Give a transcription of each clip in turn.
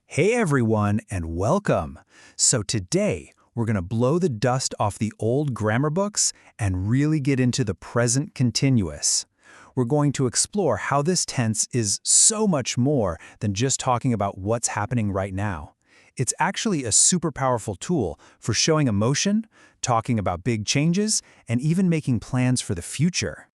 Hey everyone, and welcome. So today, we're going to blow the dust off the old grammar books and really get into the present continuous. We're going to explore how this tense is so much more than just talking about what's happening right now. It's actually a super powerful tool for showing emotion, talking about big changes, and even making plans for the future.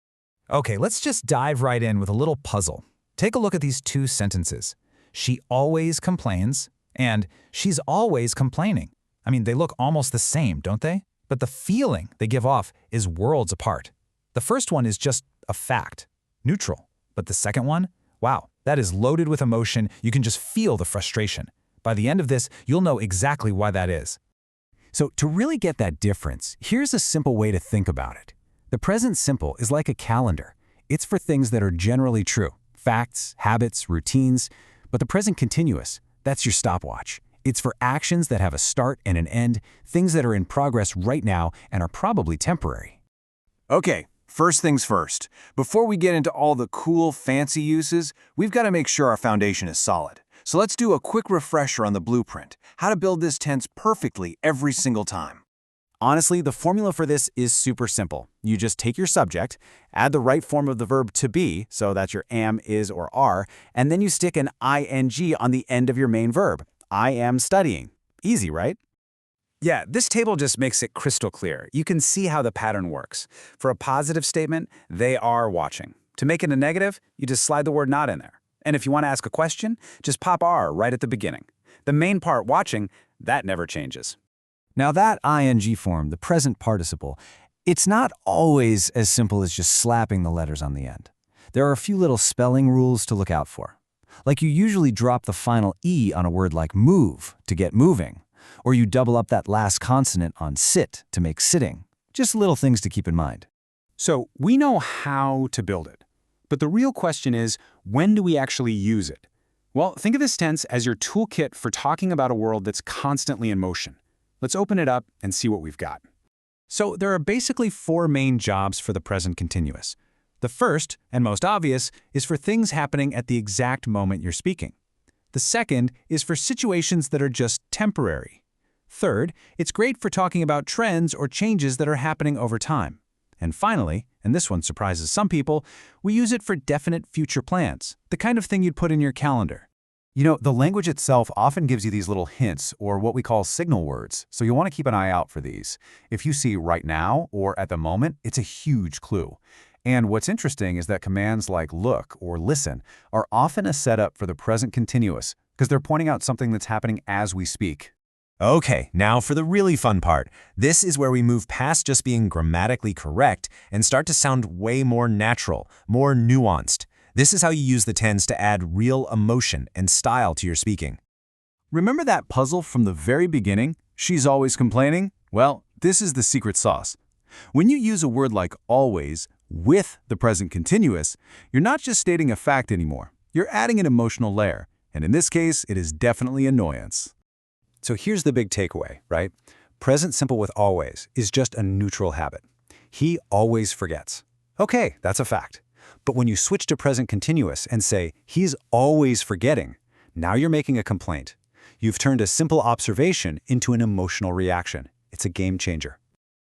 Okay, let's just dive right in with a little puzzle. Take a look at these two sentences. She always complains, and she's always complaining. I mean, they look almost the same, don't they? But the feeling they give off is worlds apart. The first one is just a fact, neutral. But the second one, wow, that is loaded with emotion. You can just feel the frustration. By the end of this, you'll know exactly why that is. So to really get that difference, here's a simple way to think about it. The present simple is like a calendar. It's for things that are generally true, facts, habits, routines. But the present continuous, that's your stopwatch. It's for actions that have a start and an end, things that are in progress right now and are probably temporary. Okay, first things first. Before we get into all the cool, fancy uses, we've got to make sure our foundation is solid. So let's do a quick refresher on the blueprint, how to build this tense perfectly every single time. Honestly, the formula for this is super simple. You just take your subject, add the right form of the verb to be, so that's your am, is, or are, and then you stick an ing on the end of your main verb. I am studying. Easy, right? Yeah, this table just makes it crystal clear. You can see how the pattern works. For a positive statement, they are watching. To make it a negative, you just slide the word not in there. And if you want to ask a question, just pop are right at the beginning. The main part, watching, that never changes. Now that ing form, the present participle, it's not always as simple as just slapping the letters on the end. There are a few little spelling rules to look out for. Like you usually drop the final E on a word like move to get moving, or you double up that last consonant on sit to make sitting. Just little things to keep in mind. So we know how to build it. But the real question is, when do we actually use it? Well, think of this tense as your toolkit for talking about a world that's constantly in motion. Let's open it up and see what we've got. So there are basically four main jobs for the present continuous. The first, and most obvious, is for things happening at the exact moment you're speaking. The second is for situations that are just temporary. Third, it's great for talking about trends or changes that are happening over time. And finally, and this one surprises some people, we use it for definite future plans, the kind of thing you'd put in your calendar. You know, the language itself often gives you these little hints, or what we call signal words, so you'll want to keep an eye out for these. If you see right now or at the moment, it's a huge clue. And what's interesting is that commands like look or listen are often a setup for the present continuous, because they're pointing out something that's happening as we speak. Okay, now for the really fun part. This is where we move past just being grammatically correct and start to sound way more natural, more nuanced. This is how you use the tense to add real emotion and style to your speaking. Remember that puzzle from the very beginning? She's always complaining? Well, this is the secret sauce. When you use a word like always with the present continuous, you're not just stating a fact anymore. You're adding an emotional layer, and in this case, it is definitely annoyance. So here's the big takeaway, right? Present simple with always is just a neutral habit. He always forgets. Okay, that's a fact. But when you switch to present continuous and say, he's always forgetting, now you're making a complaint. You've turned a simple observation into an emotional reaction. It's a game changer.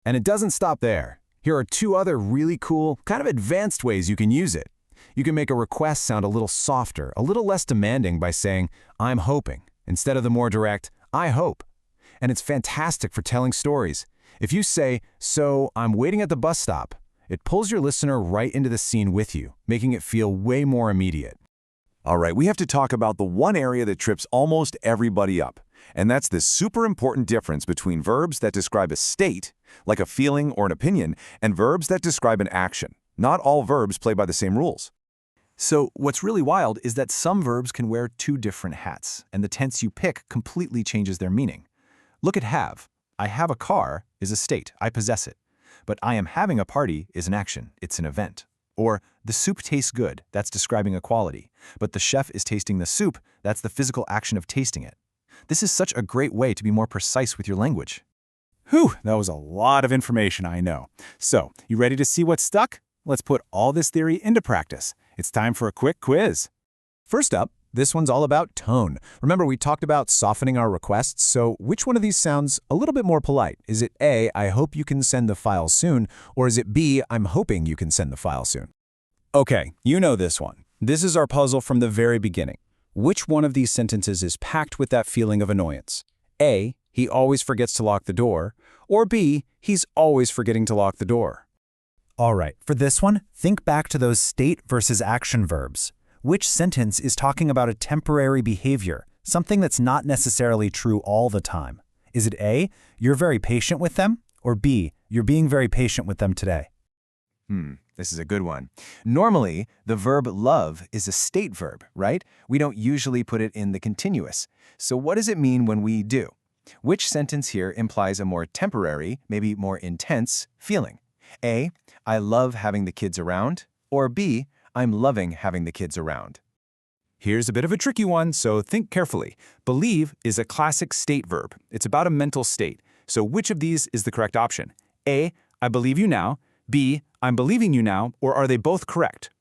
And it doesn't stop there. Here are two other really cool, kind of advanced ways you can use it. You can make a request sound a little softer, a little less demanding by saying, I'm hoping, instead of the more direct, I hope. And it's fantastic for telling stories. If you say, so I'm waiting at the bus stop, it pulls your listener right into the scene with you, making it feel way more immediate. All right, we have to talk about the one area that trips almost everybody up. And that's the super important difference between verbs that describe a state, like a feeling or an opinion, and verbs that describe an action. Not all verbs play by the same rules. So what's really wild is that some verbs can wear two different hats, and the tense you pick completely changes their meaning. Look at have. I have a car is a state, I possess it. But I am having a party is an action, it's an event. Or the soup tastes good, that's describing a quality. But the chef is tasting the soup, that's the physical action of tasting it. This is such a great way to be more precise with your language. Whew, that was a lot of information, I know. So, you ready to see what's stuck? Let's put all this theory into practice. It's time for a quick quiz. First up, This one's all about tone. Remember, we talked about softening our requests, so which one of these sounds a little bit more polite? Is it A, I hope you can send the file soon, or is it B, I'm hoping you can send the file soon? Okay, you know this one. This is our puzzle from the very beginning. Which one of these sentences is packed with that feeling of annoyance? A, he always forgets to lock the door, or B, he's always forgetting to lock the door. All right, for this one, think back to those state versus action verbs. Which sentence is talking about a temporary behavior, something that's not necessarily true all the time? Is it A, you're very patient with them, or B, you're being very patient with them today? This is a good one. Normally, the verb love is a state verb, right? We don't usually put it in the continuous. So what does it mean when we do? Which sentence here implies a more temporary, maybe more intense, feeling? A, I love having the kids around, or B, I'm loving having the kids around. Here's a bit of a tricky one, so think carefully. Believe is a classic state verb. It's about a mental state. So which of these is the correct option? A, I believe you now. B, I'm believing you now, or are they both correct?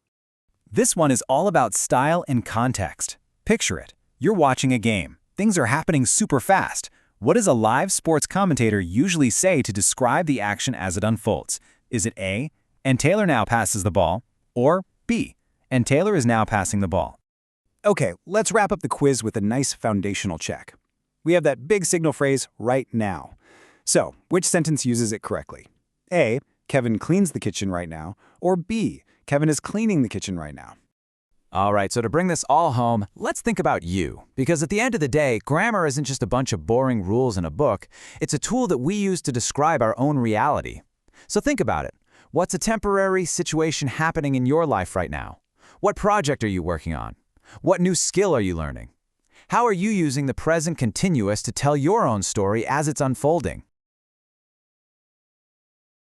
This one is all about style and context. Picture it. You're watching a game. Things are happening super fast. What does a live sports commentator usually say to describe the action as it unfolds? Is it A, and Taylor now passes the ball, or B, and Taylor is now passing the ball? Okay, let's wrap up the quiz with a nice foundational check. We have that big signal phrase, right now. So, which sentence uses it correctly? A, Kevin cleans the kitchen right now, or B, Kevin is cleaning the kitchen right now. All right, so to bring this all home, let's think about you. Because at the end of the day, grammar isn't just a bunch of boring rules in a book. It's a tool that we use to describe our own reality. So think about it. What's a temporary situation happening in your life right now? What project are you working on? What new skill are you learning? How are you using the present continuous to tell your own story as it's unfolding?